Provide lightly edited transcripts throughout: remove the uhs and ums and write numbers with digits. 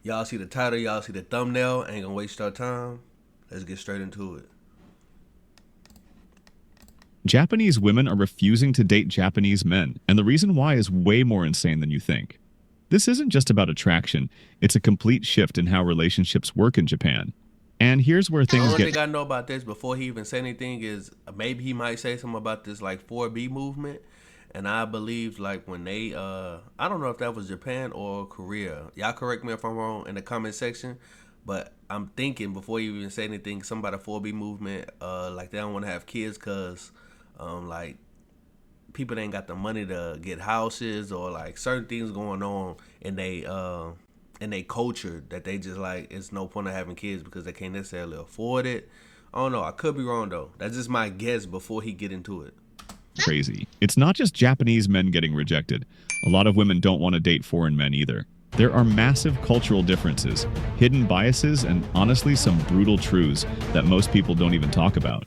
Y'all see the title, y'all see the thumbnail. Ain't gonna waste your time. Let's get straight into it. Japanese women are refusing to date Japanese men, and the reason why is way more insane than you think. This isn't just about attraction, it's a complete shift in how relationships work in Japan. And here's where The things only get thing I know about this before he even say anything is maybe he might say something about this like 4B movement. And I believe like when they I don't know if that was Japan or Korea. Y'all correct me if I'm wrong in the comment section. But I'm thinking before you even say anything, something about a 4B movement, like they don't want to have kids because like people ain't got the money to get houses or like certain things going on in they culture that they just like it's no point of having kids because they can't necessarily afford it. I don't know. I could be wrong though. That's just my guess before he get into it. crazy. It's not just Japanese men getting rejected. A lot of women don't want to date foreign men either. There are massive cultural differences, hidden biases, and honestly some brutal truths that most people don't even talk about.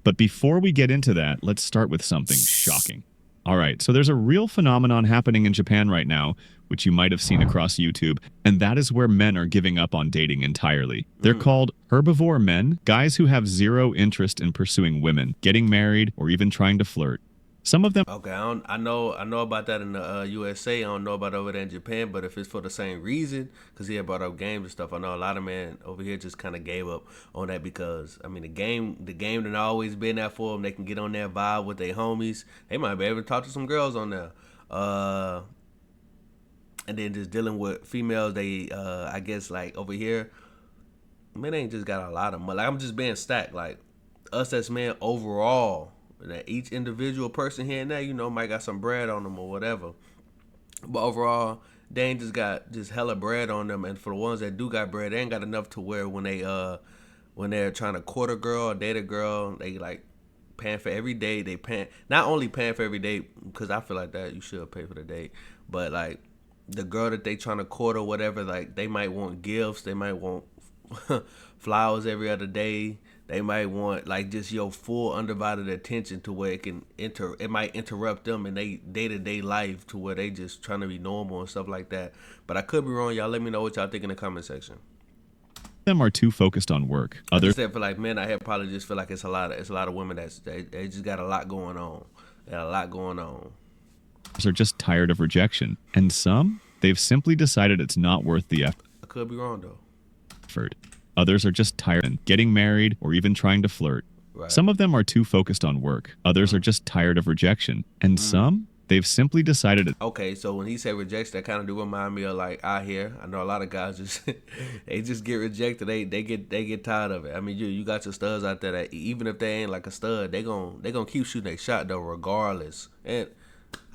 But before we get into that, let's start with something shocking. All right, so there's a real phenomenon happening in Japan right now, which you might have seen across YouTube, and that is where men are giving up on dating entirely. They're called herbivore men, guys who have zero interest in pursuing women, getting married, or even trying to flirt. Some of them Okay, I know about that in the USA. I don't know about over there in Japan, but if it's for the same reason, because he had brought up games and stuff, I know a lot of men over here just kind of gave up on that because I mean the game done always been there for them. They can get on that vibe with their homies. They might be able to talk to some girls on there. And then just dealing with females, they I guess like over here, men ain't just got a lot of money. Like I'm just being stacked. Like us as men overall, that each individual person here and there, you know, might got some bread on them or whatever. But overall, they ain't just got just hella bread on them. And for the ones that do got bread, they ain't got enough to where when they're trying to court a girl or date a girl, they like paying for every date. They paying not only paying for every date because I feel like that you should pay for the date, but like the girl that they trying to court or whatever, like they might want gifts, they might want flowers every other day. They might want like just your full undivided attention to where it might interrupt them in they day to day life to where they just trying to be normal and stuff like that. But I could be wrong. Y'all let me know what y'all think in the comment section. are too focused on work. I Others just said for like men, I have probably just feel like it's a lot of women they just got a lot going on. They got a lot going on. are just tired of rejection. And some, they've simply decided it's not worth the I could be wrong though. effort. Others are just tired of getting married or even trying to flirt. Right. Some of them are too focused on work. Others are just tired of rejection. And some, they've simply decided it. Okay, so when he said rejection, that kind of do remind me of like out here. I know a lot of guys just they just get rejected. They get tired of it. I mean, you got your studs out there that even if they ain't like a stud, they gonna keep shooting their shot though regardless. And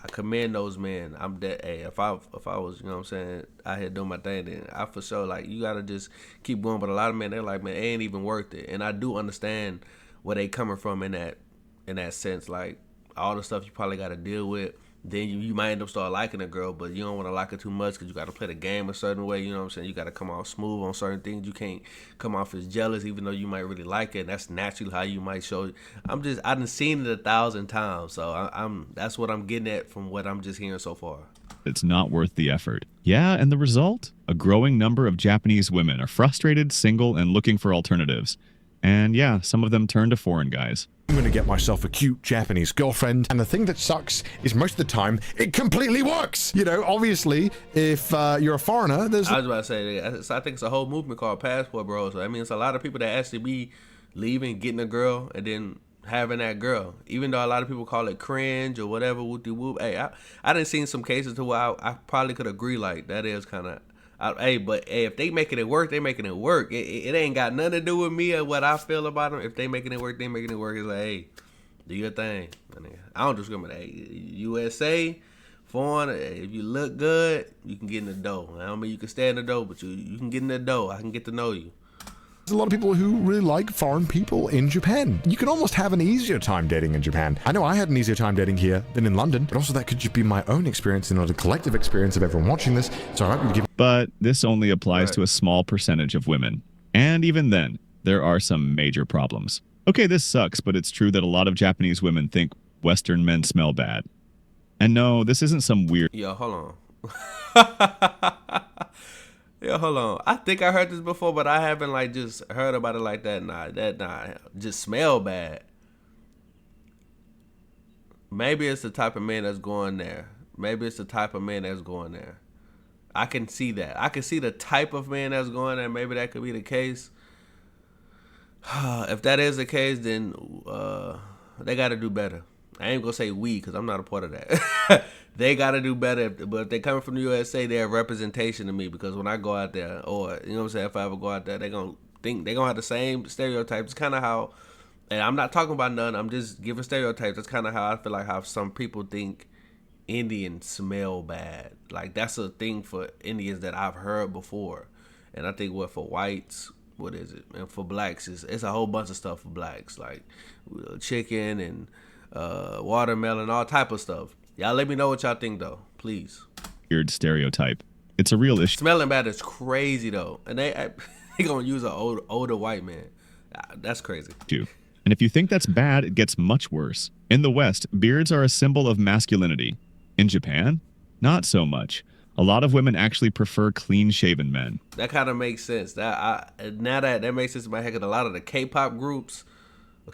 I commend those men. I'm that. Hey, if I was, you know what I'm saying, out here doing my thing, then I for sure like you gotta just keep going. But a lot of men, they're like, man, it ain't even worth it. And I do understand where they coming from in that sense. Like all the stuff you probably got to deal with. Then you might end up start liking a girl, but you don't want to like her too much because you got to play the game a certain way. You know what I'm saying? You got to come off smooth on certain things. You can't come off as jealous, even though you might really like it. And that's naturally how you might show. I done seen it 1,000 times, so I'm that's what I'm getting at from what I'm just hearing so far. It's not worth the effort. Yeah, and the result? A growing number of Japanese women are frustrated, single, and looking for alternatives. And yeah, some of them turn to foreign guys. I'm gonna get myself a cute Japanese girlfriend, and the thing that sucks is most of the time it completely works. You know, obviously, if you're a foreigner, there's I was about to say, I think it's a whole movement called Passport Bros. So I mean, it's a lot of people that actually be leaving, getting a girl, and then having that girl. Even though a lot of people call it cringe or whatever, whoop de whoop. Hey, I done seen some cases to where I probably could agree like that is kind of. But if they making it work, they making it work. It ain't got nothing to do with me or what I feel about them. If they making it work, they making it work. It's like, hey, do your thing. I don't discriminate. Hey, USA, foreign, if you look good, you can get in the dough. I don't mean you can stay in the dough, but you can get in the dough. I can get to know you. a lot of people who really like foreign people in Japan. You can almost have an easier time dating in Japan. I know I had an easier time dating here than in London, but also that could just be my own experience and not a collective experience of everyone watching this. So I might be giving. But this only applies to a small percentage of women. And even then, there are some major problems. Okay, this sucks, but it's true that a lot of Japanese women think Western men smell bad. And no, this isn't some weird. Yo, hold on. Yeah, hold on. I think I heard this before, but I haven't like just heard about it like that. Just smell bad. Maybe it's the type of man that's going there. Maybe it's the type of man that's going there. I can see that. I can see the type of man that's going there. Maybe that could be the case. If that is the case, then they got to do better. I ain't gonna say we because I'm not a part of that. They got to do better. But if they coming from the USA, they're a representation to me because when I go out there, or you know what I'm saying, if I ever go out there, they gonna think they gonna have the same stereotypes. It's kind of how, and I'm not talking about none. I'm just giving stereotypes. That's kind of how I feel like how some people think Indians smell bad. Like that's a thing for Indians that I've heard before, and I think what for whites. What is it? And for blacks, it's a whole bunch of stuff for blacks, like chicken and watermelon, all type of stuff. Y'all let me know what y'all think, though, please. Weird stereotype. It's a real issue. Smelling bad is crazy, though. And they gonna use an older white man. That's crazy. And if you think that's bad, it gets much worse. In the West, beards are a symbol of masculinity. In Japan, not so much. A lot of women actually prefer clean-shaven men. That kind of makes sense. That makes sense in my head because a lot of the K-pop groups or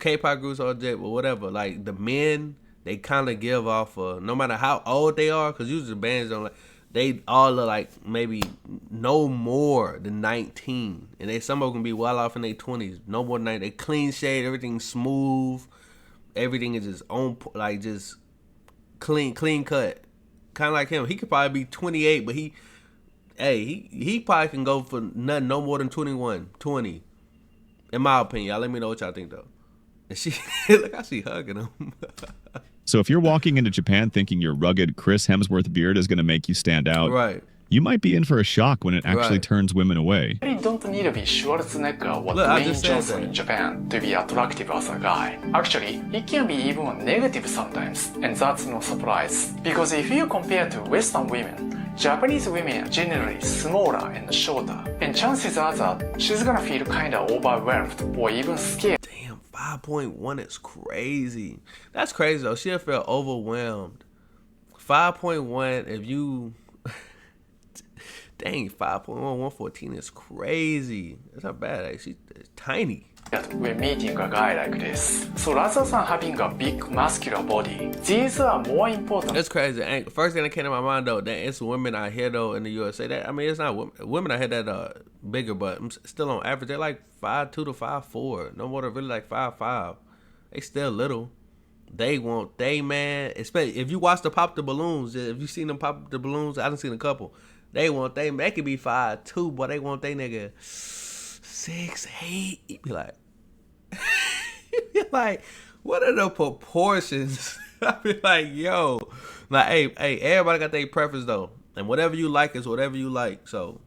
whatever, like the men, they kind of give off no matter how old they are, because usually the bands don't like, they all are like maybe no more than 19, and some of them can be well off in their 20s, no more than 19. They clean shade, everything smooth, everything is just on, like just clean cut. Kind of like him. He could probably be 28, but he probably can go for nothing no more than 21, 20. In my opinion. Y'all let me know what y'all think, though. And she, look how she hugging him. So if you're walking into Japan thinking your rugged Chris Hemsworth beard is going to make you stand out, right, you might be in for a shock when it actually turns women away. You don't need to be Schwarzenegger or Dwayne Johnson in Japan to be attractive as a guy. Actually, it can be even negative sometimes, and that's no surprise. Because if you compare to Western women, Japanese women are generally smaller and shorter, and chances are that she's gonna feel kinda overwhelmed or even scared. Damn, 5.1 is crazy. That's crazy though. She'll feel overwhelmed. 5.1, if you... Dang, 5.1, 114 is crazy. It's not bad. It's tiny. When meeting a guy like this. So rather than having a big muscular body, these are more important. That's crazy. First thing that came to my mind though, that it's women out here though in the USA. That I mean, it's not women out here that bigger, but still on average they're like 5'2" to 5'4", no more than really like 5'5". They still little. Man, especially if you watch the Pop the Balloons. If you seen them pop the balloons, I done seen a couple. They could be 5'2", but they want they nigga 6'8". You be like, what are the proportions? I be like, yo, like, hey, everybody got their preference though, and whatever you like is whatever you like. So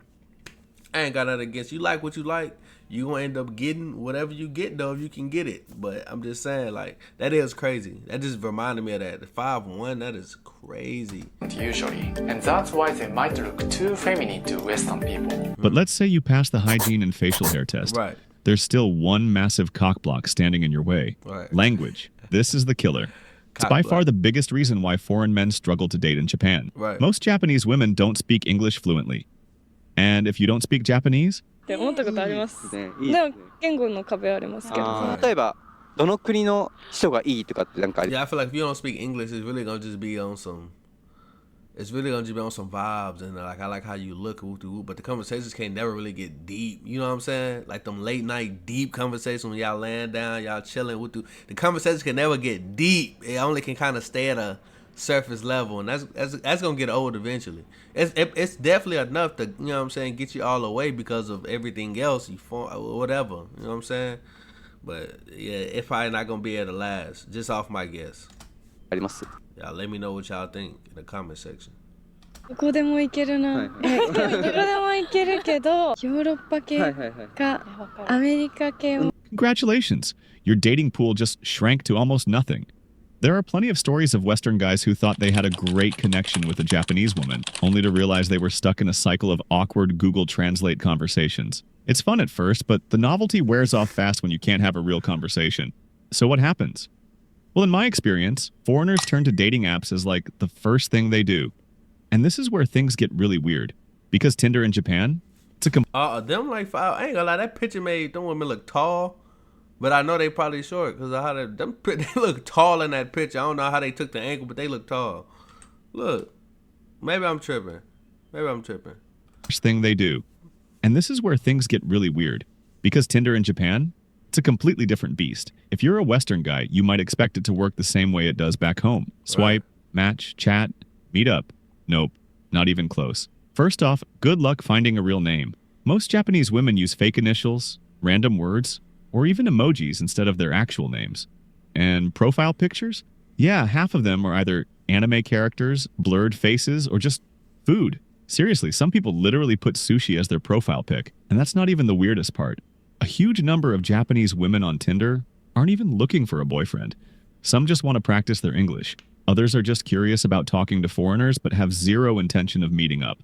I ain't got nothing against you. Like what you like. You gonna end up getting whatever you get though if you can get it. But I'm just saying, like, that is crazy. That just reminded me of that. The 5'1", that is crazy. Usually, and that's why they might look too feminine to Western people. But let's say you pass the hygiene and facial hair test. Right. There's still one massive cock block standing in your way. Right. Language. This is the killer. It's by far the biggest reason why foreign men struggle to date in Japan. Right. Most Japanese women don't speak English fluently. And if you don't speak Japanese, って思ったことあります。でも言語の壁ありますけど。例えばどの国の人がいいとかってなんかあり Yeah, I feel like if you don't speak English, it's really gonna just be on some. It's really gonna just be on some vibes, and like I like how you look, but the conversations can't never really get deep. You know what I'm saying? Like them late night deep conversations when y'all laying down, y'all chilling. The conversations can never get deep. It only can kind of stay at a surface level, and that's gonna get old eventually. It's definitely enough to, you know what I'm saying, get you all the way because of everything else whatever. You know what I'm saying? But yeah, it's probably not gonna be able to last. Just off my guess. あります。 Y'all let me know what y'all think in the comment section. どこでも行けるな。どこでも行けるけど、ヨーロッパ系かアメリカ系を。Congratulations! Your dating pool just shrank to almost nothing. There are plenty of stories of Western guys who thought they had a great connection with a Japanese woman, only to realize they were stuck in a cycle of awkward Google Translate conversations. It's fun at first, but the novelty wears off fast when you can't have a real conversation. So what happens? Well, in my experience, foreigners turn to dating apps as like the first thing they do. And this is where things get really weird. Because Tinder in Japan, It's a them like 5. I ain't gonna lie, that picture made them women look tall, but I know they probably short because of how they look tall in that picture. I don't know how they took the angle, but they look tall. Look, maybe I'm tripping. thing they do. And this is where things get really weird. Because Tinder in Japan, it's a completely different beast. If you're a Western guy, you might expect it to work the same way it does back home. Swipe, match, chat, meet up. Nope, not even close. First off, good luck finding a real name. Most Japanese women use fake initials, random words, or even emojis instead of their actual names. And profile pictures? Yeah, half of them are either anime characters, blurred faces, or just food. Seriously, some people literally put sushi as their profile pic. And that's not even the weirdest part. A huge number of Japanese women on Tinder aren't even looking for a boyfriend. Some just want to practice their English. Others are just curious about talking to foreigners but have zero intention of meeting up.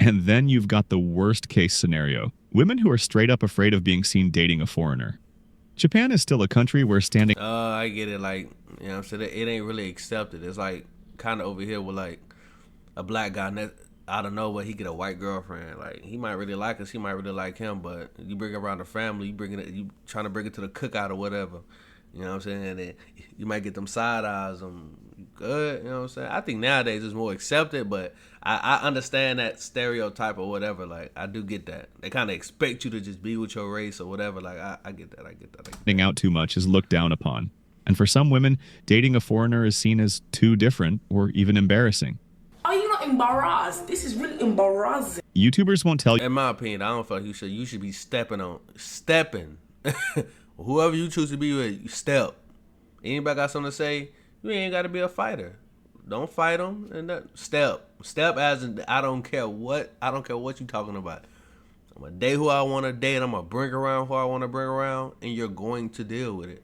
And then you've got the worst case scenario. Women who are straight up afraid of being seen dating a foreigner. Japan is still a country where standing... I get it. Like, you know what I'm saying? It ain't really accepted. It's like kind of over here with like a black guy out of nowhere, he get a white girlfriend. Like, he might really like us, he might really like him, but you bring it around the family, you trying to bring it to the cookout or whatever. You know what I'm saying? And then you might get them side eyes. Good. You know what I'm saying? I think nowadays it's more accepted, but I understand that stereotype or whatever. Like, I do get that. They kind of expect you to just be with your race or whatever. Like, I get that. Standing out too much is looked down upon. And for some women, dating a foreigner is seen as too different or even embarrassing. Are you not embarrassed? This is really embarrassing. YouTubers won't tell you. In my opinion, I don't feel like you should be stepping. Whoever you choose to be with, you step. Anybody got something to say? You ain't got to be a fighter. Don't fight them and step. Step as in I don't care what you talking about. I'm gonna date who I want to date. I'm gonna bring around who I want to bring around, and you're going to deal with it.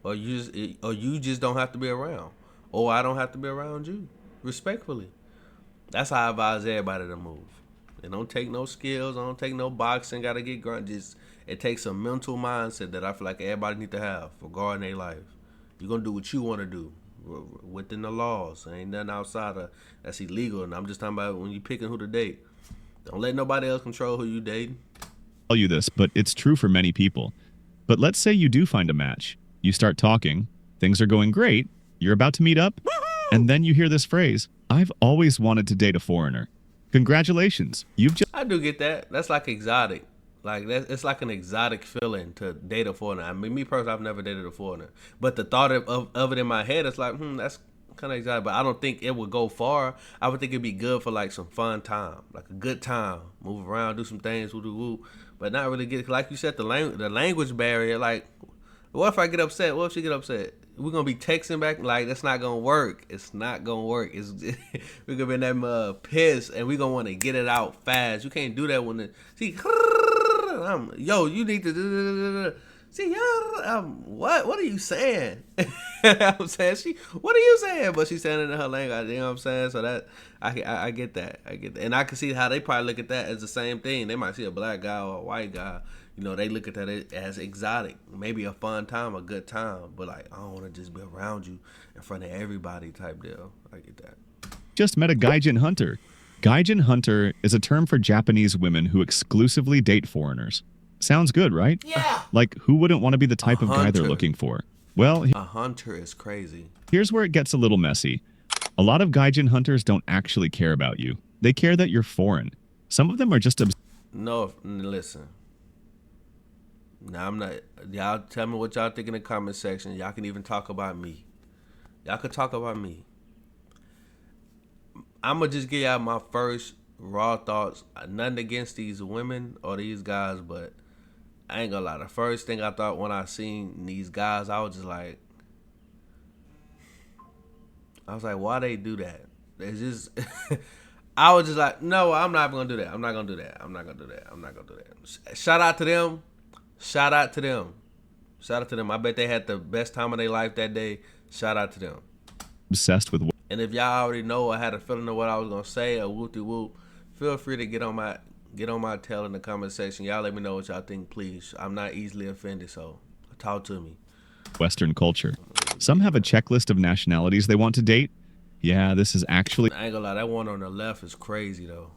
Or you just don't have to be around, or I don't have to be around you. Respectfully, that's how I advise everybody to move. It don't take no skills. I don't take no boxing. Gotta get grunt. Just it takes a mental mindset that I feel like everybody need to have regarding their life. You're gonna do what you want to do within the laws. There ain't nothing outside of that's illegal. And I'm just talking about when you picking who to date. Don't let nobody else control who you dating. Tell you this, but it's true for many people. But let's say you do find a match. You start talking. Things are going great. You're about to meet up. And then you hear this phrase, I've always wanted to date a foreigner. Congratulations. I do get that. That's like exotic. Like it's like an exotic feeling to date a foreigner. I mean, me personally, I've never dated a foreigner. But the thought of it in my head, it's like, that's kind of exotic. But I don't think it would go far. I would think it'd be good for like some fun time. Like a good time. Move around, do some things, woo-doo-woo. But not really get, like you said, the language barrier. Like, what if I get upset? What if she get upset? We're going to be texting back. Like, that's not going to work. It's not going to work. We're going to be in that piss, and we're going to want to get it out fast. You can't do that when yo, you need to see, what are you saying? I'm saying, what are you saying? But she's saying it in her language, you know what I'm saying? So that, I get that. And I can see how they probably look at that as the same thing. They might see a black guy or a white guy. You know, they look at that as exotic, maybe a fun time, a good time, but like, I don't want to just be around you in front of everybody type deal. I get that. Just met a gaijin hunter. Gaijin hunter is a term for Japanese women who exclusively date foreigners. Sounds good, right? Yeah. Like, who wouldn't want to be the type of guy they're looking for? Well, a hunter is crazy. Here's where it gets a little messy. A lot of gaijin hunters don't actually care about you. They care that you're foreign. Some of them are just No, listen. Now, I'm not. Y'all tell me what y'all think in the comment section. Y'all can even talk about me. Y'all could talk about me. I'm going to just give y'all my first raw thoughts. Nothing against these women or these guys, but I ain't going to lie. The first thing I thought when I seen these guys, I was like, why they do that? It's just, I was just like, no, I'm not going to do that. I'm not going to do that. Shout out to them. I bet they had the best time of their life that day. Shout out to them. Obsessed with. And if y'all already know, I had a feeling of what I was gonna say, or whoop-de-whoop, feel free to get on my tail in the comment section. Y'all let me know what y'all think, please. I'm not easily offended, so talk to me. Western culture. Some have a checklist of nationalities they want to date. Yeah, this is actually. I ain't gonna lie, that one on the left is crazy though.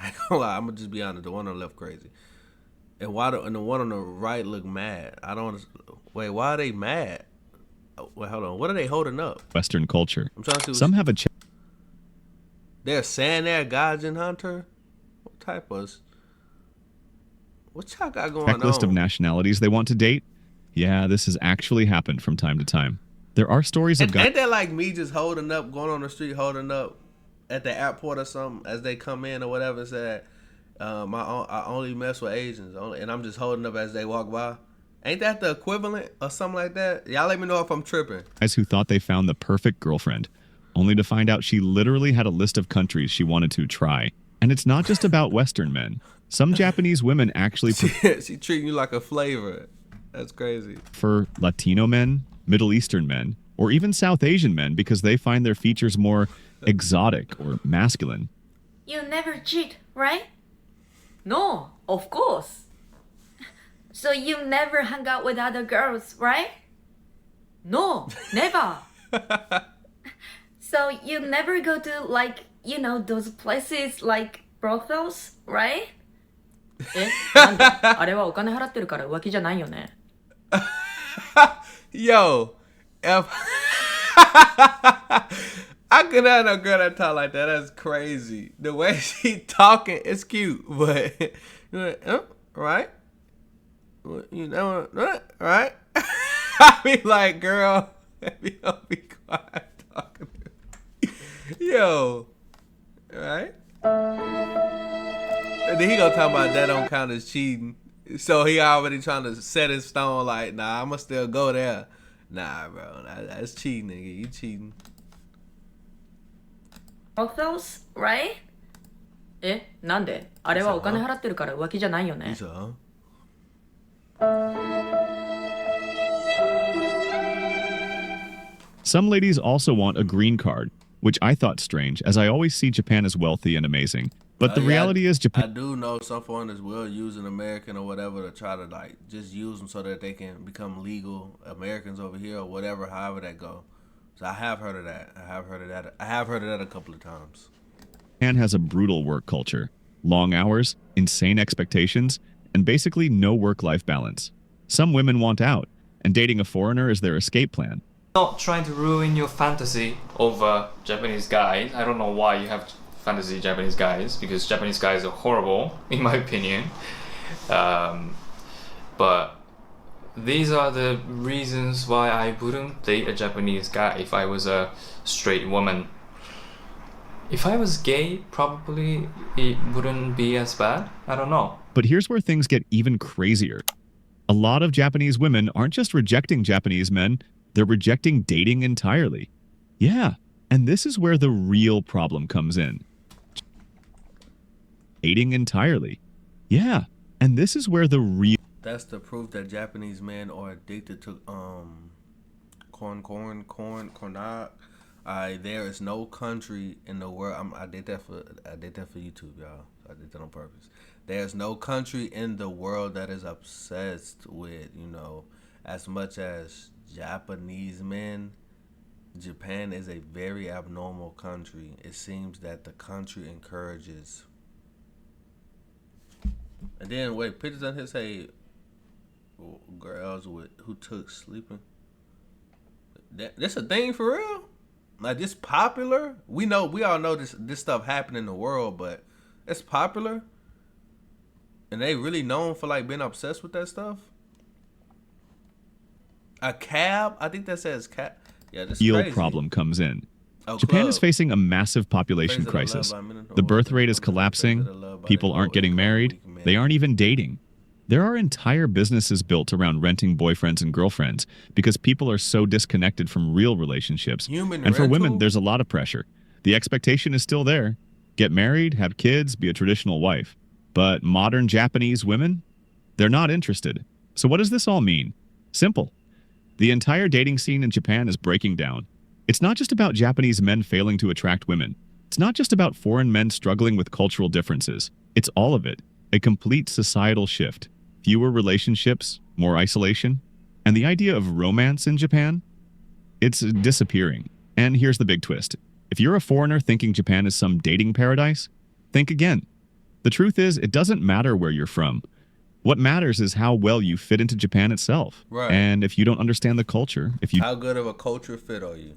I ain't gonna lie, I'm gonna just be honest. The one on the left crazy, and the one on the right look mad. I don't. Wait, why are they mad? Wait, hold on. What are they holding up? Western culture. I'm trying to see. Some have a They're saying they're Gaijin Hunter. What y'all got going on? checklist of nationalities they want to date. Yeah, this has actually happened from time to time. There are stories of guys. Ain't that like me just holding up, going on the street, holding up at the airport or something as they come in or whatever, and said, I only mess with Asians, and I'm just holding up as they walk by. Ain't that the equivalent or something like that? Y'all let me know if I'm tripping. Guys who thought they found the perfect girlfriend, only to find out she literally had a list of countries she wanted to try. And it's not just about Western men. Some Japanese women actually she treating you like a flavor. That's crazy. For Latino men, Middle Eastern men, or even South Asian men because they find their features more exotic or masculine. You never cheat, right? No, of course. So you never hung out with other girls, right? No, never. So you never go to those places like brothels, right? なんであれはお金払ってるから浮気じゃないよね Yo, if I could have no girl that talk like that. That's crazy. The way she talking is cute, but right? You know, right? I be like, girl, be quiet talking to me. Yo, right? And then he gonna talk about that don't count as cheating. So he already trying to set in stone like, nah, I'ma still go there. Nah, bro, that's cheating, nigga. You cheating. Brothels, right? なんであれはお金払ってるから浮気じゃないよね Some ladies also want a green card, which I thought strange, as I always see Japan as wealthy and amazing. But the reality is Japan... I do know some foreigners will use an American or whatever to try to just use them so that they can become legal Americans over here or whatever, however that go. So I have heard of that. I have heard of that a couple of times. Japan has a brutal work culture, long hours, insane expectations, and basically no work-life balance. Some women want out, and dating a foreigner is their escape plan. Not trying to ruin your fantasy over Japanese guys. I don't know why you have fantasy Japanese guys, because Japanese guys are horrible, in my opinion. But these are the reasons why I wouldn't date a Japanese guy if I was a straight woman. If I was gay, probably it wouldn't be as bad. I don't know. But here's where things get even crazier. A lot of Japanese women aren't just rejecting Japanese men, they're rejecting dating entirely. Yeah, and this is where the real problem comes in. Dating entirely. Yeah, and this is where the real... That's the proof that Japanese men are addicted to corn. There is no country in the world. I did that for YouTube, y'all. I did that on purpose. There's no country in the world that is obsessed with, as much as Japanese men. Japan is a very abnormal country. It seems that the country encourages. And then wait, pictures on here say girls who took sleeping. That's a thing for real? Like, this popular? We all know this stuff happened in the world, but it's popular. And they really known for being obsessed with that stuff. A cab? I think that says cab. Yeah, this real crazy. Problem comes in. Japan is facing a massive population crisis. The birth rate is collapsing. People aren't getting married. They aren't even dating. There are entire businesses built around renting boyfriends and girlfriends because people are so disconnected from real relationships. And for women, there's a lot of pressure. The expectation is still there. Get married, have kids, be a traditional wife. But modern Japanese women, they're not interested. So what does this all mean? Simple. The entire dating scene in Japan is breaking down. It's not just about Japanese men failing to attract women. It's not just about foreign men struggling with cultural differences. It's all of it. A complete societal shift. Fewer relationships, more isolation. And the idea of romance in Japan? It's disappearing. And here's the big twist. If you're a foreigner thinking Japan is some dating paradise, think again. The truth is, it doesn't matter where you're from. What matters is how well you fit into Japan itself. Right. And if you don't understand the culture, if you how good of a culture fit are you?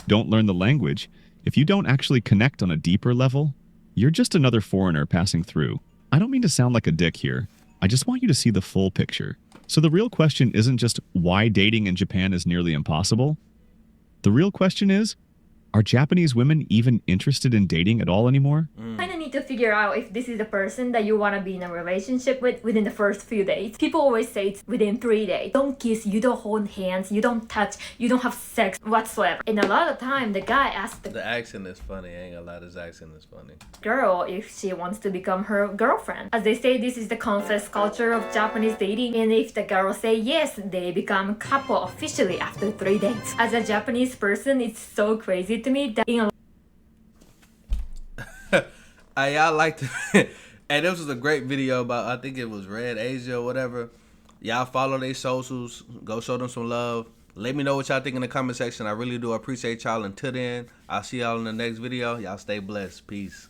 Don't learn the language, if you don't actually connect on a deeper level, you're just another foreigner passing through. I don't mean to sound like a dick here. I just want you to see the full picture. So the real question isn't just why dating in Japan is nearly impossible. The real question is, are Japanese women even interested in dating at all anymore? Kind of need to figure out if this is the person that you want to be in a relationship with within the first few days. People always say it's within 3 days. Don't kiss, you don't hold hands, you don't touch, you don't have sex whatsoever. And a lot of time, the guy asks the accent is funny. I ain't gonna lie, this accent is funny. Girl if she wants to become her girlfriend. As they say, this is the confess culture of Japanese dating. And if the girl say yes, they become a couple officially after 3 dates. As a Japanese person, it's so crazy to me that in a y'all like to and this was a great video about, I think it was Red Asia or whatever. Y'all follow their socials, go show them some love. Let me know what y'all think in the comment section. I really do appreciate y'all. Until then, I'll see y'all in the next video. Y'all stay blessed. Peace.